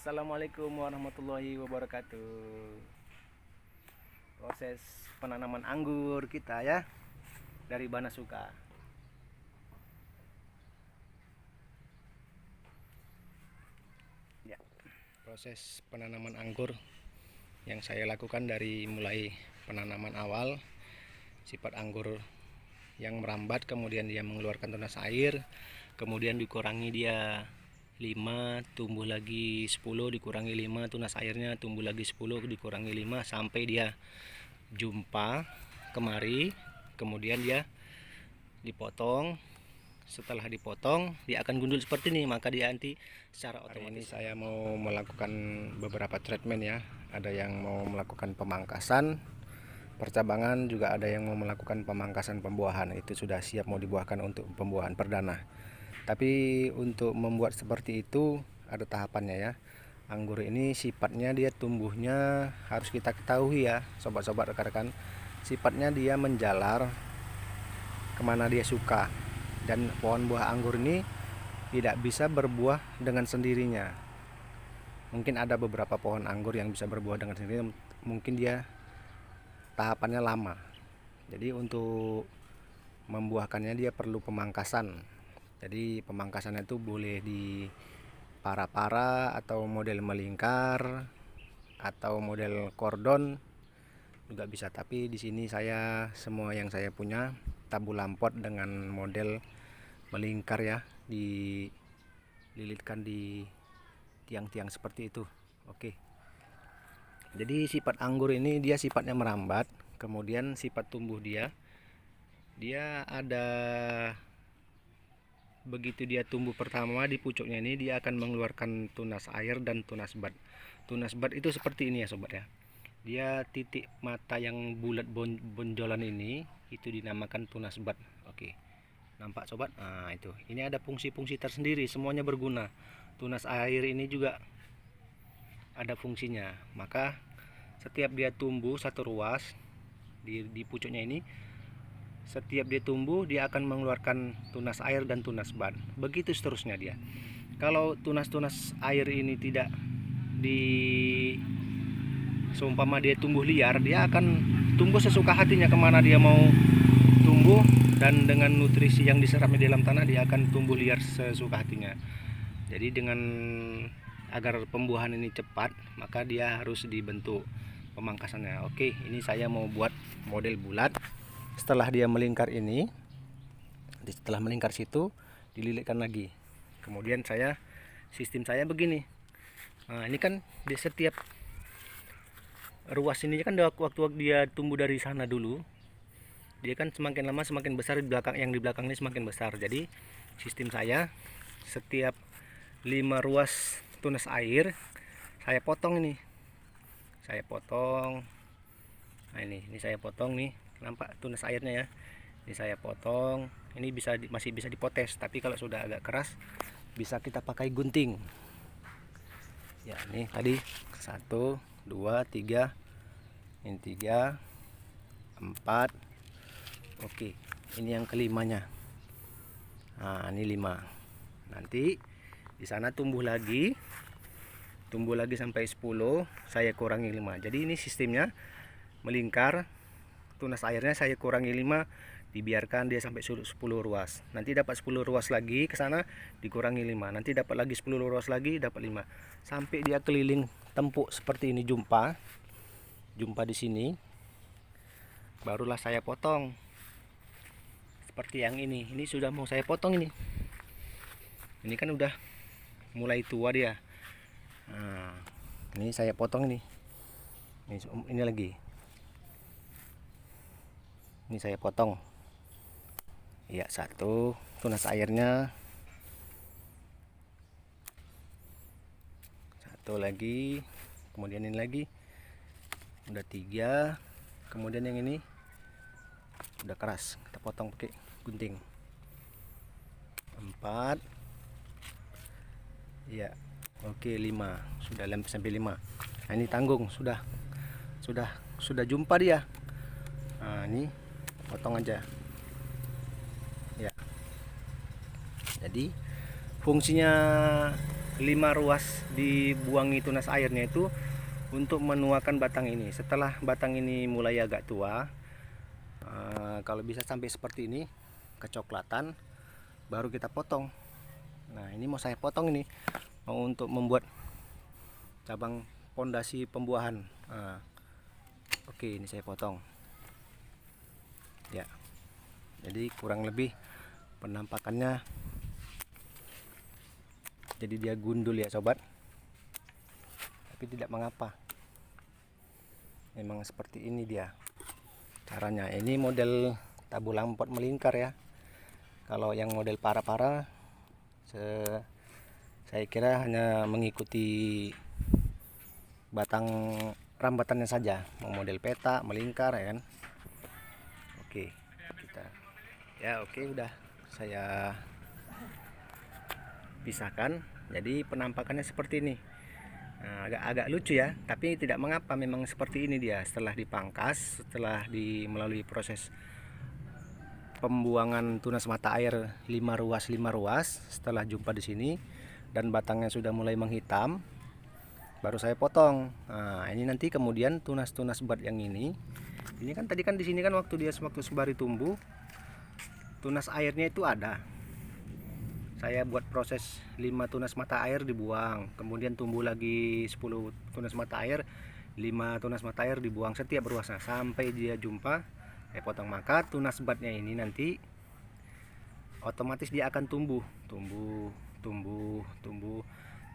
Assalamualaikum warahmatullahi wabarakatuh. Proses penanaman anggur kita ya dari Banasuka. Ya, proses penanaman anggur yang saya lakukan dari mulai penanaman awal, sifat anggur yang merambat, kemudian dia mengeluarkan tunas air, kemudian dikurangi dia 5, tumbuh lagi 10, dikurangi 5, tunas airnya tumbuh lagi 10, dikurangi 5, sampai dia jumpa kemari. Kemudian dia dipotong. Setelah dipotong dia akan gundul seperti ini, maka dia nanti secara otomatis. Ini saya mau melakukan beberapa treatment ya. Ada yang mau melakukan pemangkasan percabangan, juga ada yang mau melakukan pemangkasan pembuahan. Itu sudah siap mau dibuahkan untuk pembuahan perdana. Tapi untuk membuat seperti itu ada tahapannya ya. Anggur ini sifatnya dia tumbuhnya harus kita ketahui ya, sobat-sobat rekan-rekan. Sifatnya dia menjalar kemana dia suka. Dan pohon buah anggur ini tidak bisa berbuah dengan sendirinya. Mungkin ada beberapa pohon anggur yang bisa berbuah dengan sendirinya, mungkin dia tahapannya lama. Jadi untuk membuahkannya dia perlu pemangkasan. Jadi pemangkasannya itu boleh di para-para atau model melingkar atau model kordon juga bisa. Tapi di sini saya semua yang saya punya tabu lampot dengan model melingkar ya, dililitkan di tiang-tiang seperti itu. Oke. Jadi sifat anggur ini dia sifatnya merambat, kemudian sifat tumbuh dia ada, begitu dia tumbuh pertama di pucuknya ini dia akan mengeluarkan tunas air dan tunas bud. Tunas bud itu seperti ini ya sobat ya. Dia titik mata yang bulat bonjolan ini itu dinamakan tunas bud. Oke. Nampak sobat? Nah, itu. Ini ada fungsi-fungsi tersendiri, semuanya berguna. Tunas air ini juga ada fungsinya. Maka setiap dia tumbuh satu ruas di pucuknya ini, setiap dia tumbuh dia akan mengeluarkan tunas air dan tunas bud. Begitu seterusnya dia. Kalau tunas-tunas air ini tidak seumpama dia tumbuh liar, dia akan tumbuh sesuka hatinya kemana dia mau tumbuh, dan dengan nutrisi yang diserapnya di dalam tanah dia akan tumbuh liar sesuka hatinya. Jadi dengan agar pembuahan ini cepat, maka dia harus dibentuk pemangkasannya. Oke, ini saya mau buat model bulat. Setelah dia melingkar ini, setelah melingkar situ dililitkan lagi. Kemudian sistem saya begini. Nah, ini kan di setiap ruas ini kan waktu dia tumbuh dari sana dulu, dia kan semakin lama semakin besar, di belakang ini semakin besar. Jadi sistem saya setiap 5 ruas tunas air saya potong ini. Saya potong. Nah, ini saya potong nih. Nampak tunas airnya ya. Ini saya potong. Ini masih bisa dipotes, tapi kalau sudah agak keras bisa kita pakai gunting. Ya, ini tadi 1, 2, 3. Ini 3, 4. Oke, ini yang kelimanya. Nah, ini 5. Nanti di sana tumbuh lagi sampai 10, saya kurangi 5. Jadi ini sistemnya melingkar. Tunas airnya saya kurangi 5, dibiarkan dia sampai 10 ruas. Nanti dapat 10 ruas lagi ke sana, dikurangi 5. Nanti dapat lagi 10 ruas lagi, dapat 5. Sampai dia keliling tempuk seperti ini, jumpa di sini. Barulah saya potong. Seperti yang ini. Ini sudah mau saya potong ini. Ini kan udah mulai tua dia. Nah, ini saya potong ini. Ini lagi. Ini saya potong. Ya, 1 tunas airnya. 1 lagi. Kemudian ini lagi. Udah 3. Kemudian yang ini udah keras, kita potong pakai gunting. 4. Ya. Oke, 5. Sudah sampai 5. Nah, ini tanggung sudah jumpa dia. Nah, ini potong aja ya. Jadi fungsinya 5 ruas dibuangi tunas airnya itu untuk menuakan batang ini. Setelah batang ini mulai agak tua, kalau bisa sampai seperti ini kecoklatan, baru kita potong. Nah, ini mau saya potong ini, mau untuk membuat cabang pondasi pembuahan. Oke, ini saya potong ya. Jadi kurang lebih penampakannya jadi dia gundul ya sobat, tapi tidak mengapa, memang seperti ini dia caranya. Ini model tabulang pot melingkar ya. Kalau yang model para-para saya kira hanya mengikuti batang rambatannya saja, mau model peta melingkar ya kan. Oke, kita ya oke, udah saya pisahkan. Jadi penampakannya seperti ini. Nah, agak lucu ya, tapi tidak mengapa, memang seperti ini dia. Setelah dipangkas, setelah melalui proses pembuangan tunas mata air 5 ruas, setelah jumpa di sini dan batangnya sudah mulai menghitam, baru saya potong. Nah, ini nanti kemudian tunas-tunas bat yang ini kan tadi kan di sini kan waktu sembari tumbuh, tunas airnya itu ada. Saya buat proses 5 tunas mata air dibuang, kemudian tumbuh lagi 10 tunas mata air, 5 tunas mata air dibuang setiap ruasnya sampai dia jumpa saya potong. Maka tunas batnya ini nanti otomatis dia akan tumbuh,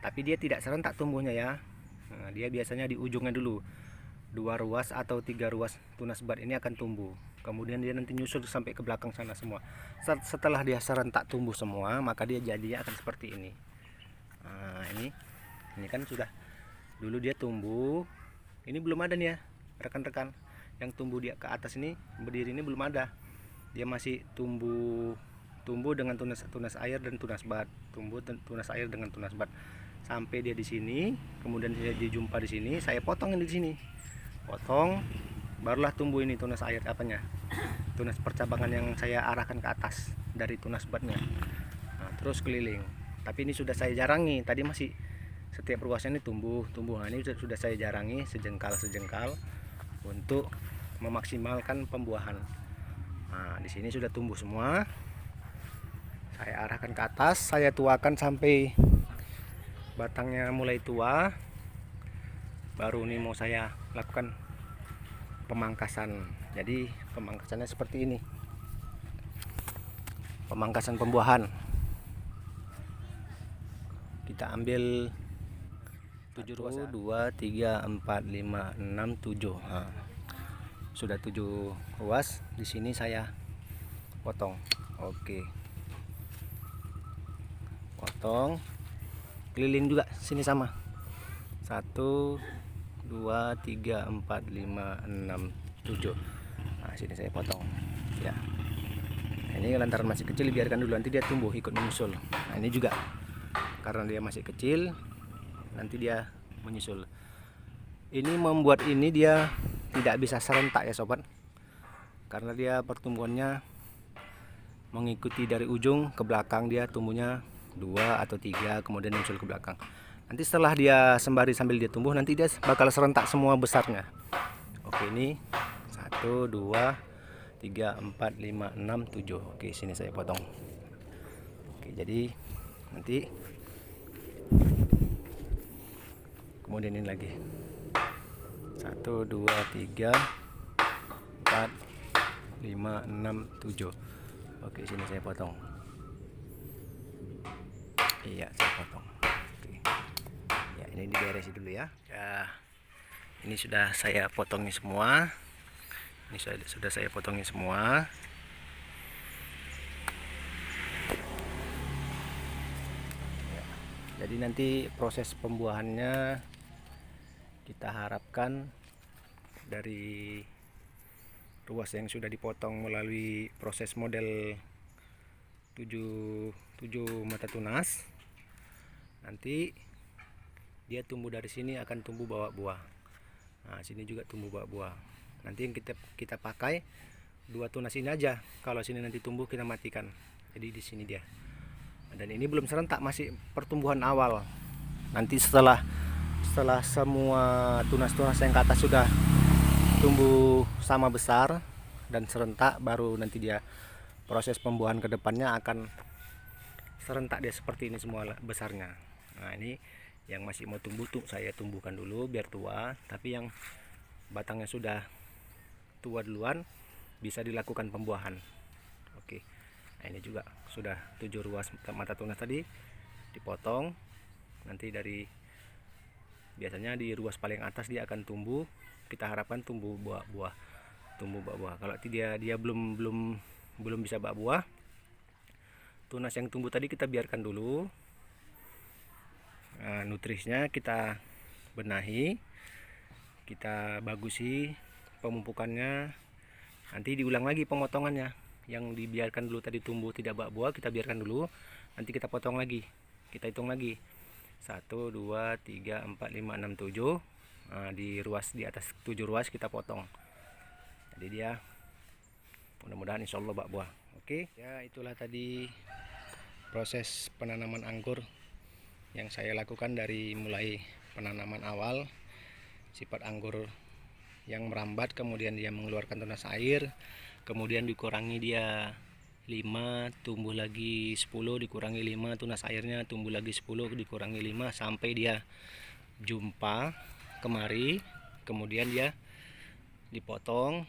tapi dia tidak serentak tumbuhnya ya. Nah, dia biasanya di ujungnya dulu 2 ruas atau 3 ruas tunas bat ini akan tumbuh, kemudian dia nanti nyusul sampai ke belakang sana semua. Setelah dia serentak tumbuh semua, maka dia jadinya akan seperti ini. Nah, ini kan sudah dulu dia tumbuh, ini belum ada nih ya rekan-rekan, yang tumbuh dia ke atas ini berdiri ini belum ada, dia masih tumbuh dengan tunas air dan tunas bat, tunas air dengan tunas bat sampai dia di sini. Kemudian dia dijumpa di sini, saya potong di sini, potong, barulah tumbuh ini tunas air tunas percabangan yang saya arahkan ke atas dari tunas batnya. Nah, terus keliling, tapi ini sudah saya jarangi, tadi masih setiap ruasnya ini tumbuh. Nah, ini sudah saya jarangi sejengkal untuk memaksimalkan pembuahan. Nah, di sini sudah tumbuh semua, saya arahkan ke atas, saya tuakan sampai batangnya mulai tua, baru ini mau saya lakukan pemangkasan. Jadi pemangkasannya seperti ini, pemangkasan pembuahan. Kita ambil 7 ruas, 1, 2, 3, 4, 5, 6, 7. Nah, sudah 7 ruas. Di sini saya potong. Oke, potong, keliling juga sini sama. 1, 2, 3, 4, 5, 6, 7. Nah, sini saya potong ya. Ini lantaran masih kecil, biarkan dulu, nanti dia tumbuh ikut menyusul. Nah, ini juga karena dia masih kecil, nanti dia menyusul. Ini membuat ini dia tidak bisa serentak ya sobat, karena dia pertumbuhannya mengikuti dari ujung ke belakang, dia tumbuhnya 2 atau 3 kemudian menyusul ke belakang. Nanti setelah dia sambil dia tumbuh, nanti dia bakal serentak semua besarnya. Oke, ini 1, 2, 3, 4, 5, 6, 7. Oke, sini saya potong. Oke, jadi nanti kemudian ini lagi 1, 2, 3, 4, 5, 6, 7. Oke, sini saya potong. Iya, saya potong. Oke. Ya, ini diberesin dulu ya. Ini sudah saya potongin semua. Ini sudah saya potongin semua. Ya, jadi nanti proses pembuahannya kita harapkan dari ruas yang sudah dipotong melalui proses model 7 mata tunas, nanti dia tumbuh dari sini akan tumbuh bawa buah. Nah, sini juga tumbuh bawa buah. Nanti yang kita pakai 2 tunas ini aja. Kalau sini nanti tumbuh kita matikan. Jadi di sini dia. Dan ini belum serentak, masih pertumbuhan awal. Nanti setelah semua tunas-tunas yang ke atas sudah tumbuh sama besar dan serentak, baru nanti dia proses pembuahan ke depannya akan serentak dia seperti ini semua besarnya. Nah, ini yang masih mau tumbuh tuh saya tumbuhkan dulu biar tua, tapi yang batangnya sudah tua duluan bisa dilakukan pembuahan. Oke. Nah, ini juga sudah 7 ruas mata tunas tadi dipotong. Nanti dari biasanya di ruas paling atas dia akan tumbuh, kita harapkan tumbuh buah-buah. Kalau dia belum bisa buah, tunas yang tumbuh tadi kita biarkan dulu. Nah, nutrisinya kita benahi, kita bagusi pemupukannya. Nanti diulang lagi pemotongannya. Yang dibiarkan dulu tadi tumbuh tidak buah, kita biarkan dulu. Nanti kita potong lagi, kita hitung lagi 1, 2, 3, 4, 5, 6, 7. Nah, di atas 7 ruas kita potong. Jadi dia mudah-mudahan insya Allah buah. Oke ya, itulah tadi proses penanaman anggur yang saya lakukan dari mulai penanaman awal, sifat anggur yang merambat, kemudian dia mengeluarkan tunas air, kemudian dikurangi dia 5, tumbuh lagi 10, dikurangi 5 tunas airnya, tumbuh lagi 10, dikurangi 5, sampai dia jumpa kemari, kemudian dia dipotong.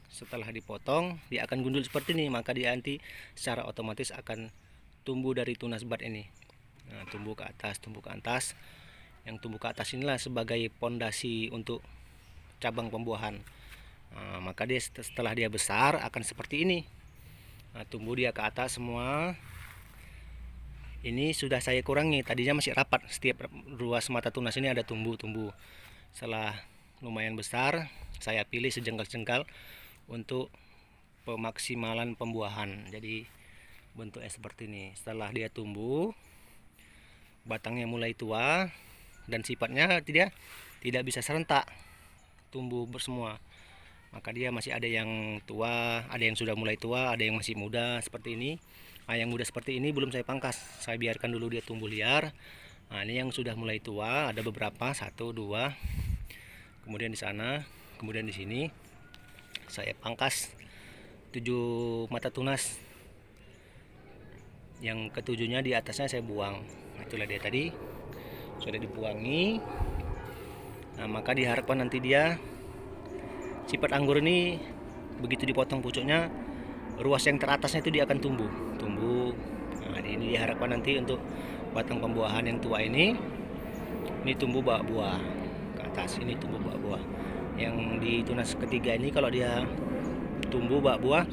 Setelah dipotong dia akan gundul seperti ini, maka dia nanti secara otomatis akan tumbuh dari tunas bat ini. Nah, tumbuh ke atas. Yang tumbuh ke atas inilah sebagai pondasi untuk cabang pembuahan. Nah, maka dia setelah dia besar akan seperti ini. Nah, tumbuh dia ke atas semua. Ini sudah saya kurangi, tadinya masih rapat, setiap ruas mata tunas ini ada tumbuh. Setelah lumayan besar, saya pilih sejengkal-jengkal untuk pemaksimalan pembuahan. Jadi bentuknya seperti ini. Setelah dia tumbuh, batangnya mulai tua dan sifatnya tidak bisa serentak tumbuh bersemua, maka dia masih ada yang tua, ada yang sudah mulai tua, ada yang masih muda seperti ini. Nah, yang muda seperti ini belum saya pangkas, saya biarkan dulu dia tumbuh liar. Nah, ini yang sudah mulai tua ada beberapa, 1, 2, kemudian di sana, kemudian di sini saya pangkas 7 mata tunas. Yang ketujuhnya di atasnya saya buang. Nah, itulah dia tadi sudah dibuangi. Nah, maka diharapkan nanti dia sifat anggur ini begitu dipotong pucuknya, ruas yang teratasnya itu dia akan tumbuh. Nah, ini diharapkan nanti untuk batang pembuahan yang tua ini tumbuh buah ke atas, ini tumbuh buah. Yang di tunas ketiga ini kalau dia tumbuh buah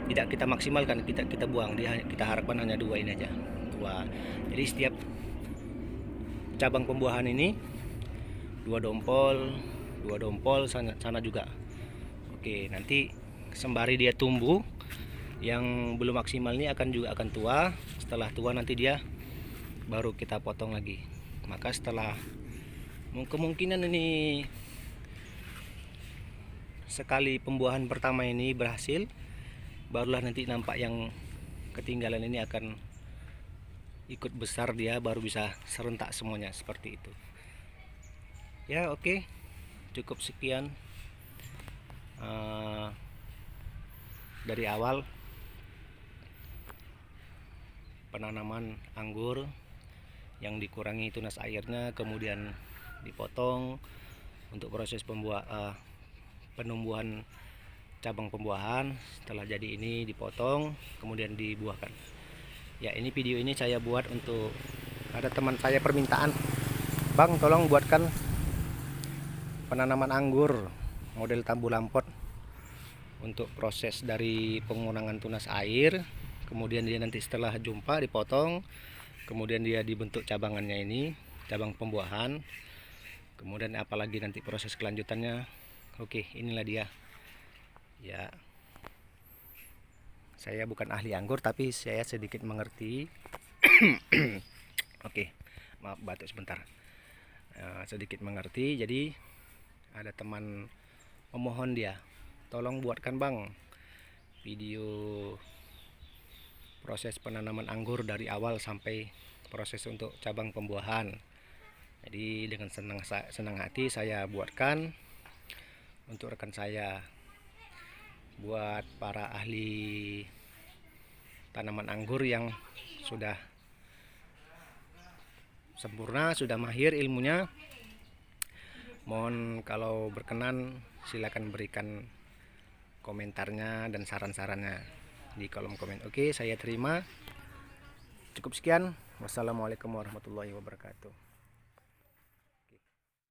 tidak kita maksimalkan, kita buang, kita harapkan hanya 2 ini aja. Jadi setiap cabang pembuahan ini 2 dompol sana juga. Oke, nanti sembari dia tumbuh, yang belum maksimal ini juga akan tua. Setelah tua nanti dia baru kita potong lagi. Maka setelah kemungkinan ini sekali pembuahan pertama ini berhasil, barulah nanti nampak yang ketinggalan ini akan ikut besar, dia baru bisa serentak semuanya seperti itu. Ya, oke, cukup sekian dari awal penanaman anggur yang dikurangi tunas airnya, kemudian dipotong untuk proses penumbuhan cabang pembuahan. Setelah jadi ini dipotong, kemudian dibuahkan. Ya, ini video ini saya buat untuk ada teman saya permintaan, "Bang, tolong buatkan penanaman anggur model tambu lampot untuk proses dari pengurangan tunas air, kemudian dia nanti setelah jumpa dipotong, kemudian dia dibentuk cabangannya ini, cabang pembuahan, kemudian apalagi nanti proses kelanjutannya." Oke, inilah dia. Ya, saya bukan ahli anggur tapi saya sedikit mengerti. Oke, maaf batuk sebentar. Sedikit mengerti. Jadi ada teman memohon dia, "Tolong buatkan Bang video proses penanaman anggur dari awal sampai proses untuk cabang pembuahan." Jadi dengan senang hati saya buatkan untuk rekan saya, buat para ahli tanaman anggur yang sudah sempurna, sudah mahir ilmunya. Mohon kalau berkenan silakan berikan komentarnya dan saran-sarannya di kolom komen. Oke, saya terima. Cukup sekian. Wassalamualaikum warahmatullahi wabarakatuh.